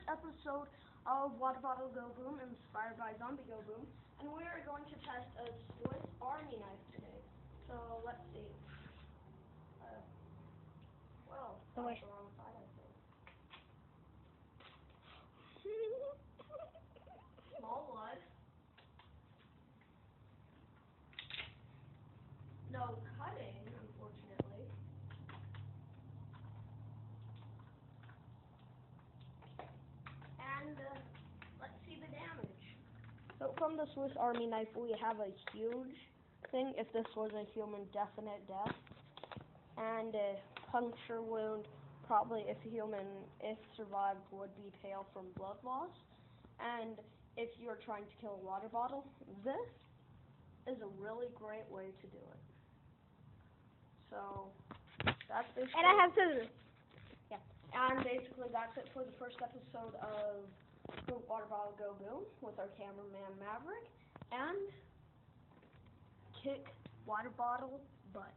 episode of Water Bottle Goboom, inspired by Zombie Goboom, and we are going to test a Swiss Army knife today. So let's see. Well, that's the wrong side, I think. Small blood. No cutting, unfortunately. And let's see the damage. So from the Swiss Army knife, we have a huge thing. If this was a human, definite death. And a puncture wound, probably if survived, would be pale from blood loss. And if you're trying to kill a water bottle, this is a really great way to do it. So that's basically. And I have scissors. Yeah. And basically that's it for the first episode of Water Bottle Goboom with our cameraman Maverick and kick water bottle butt.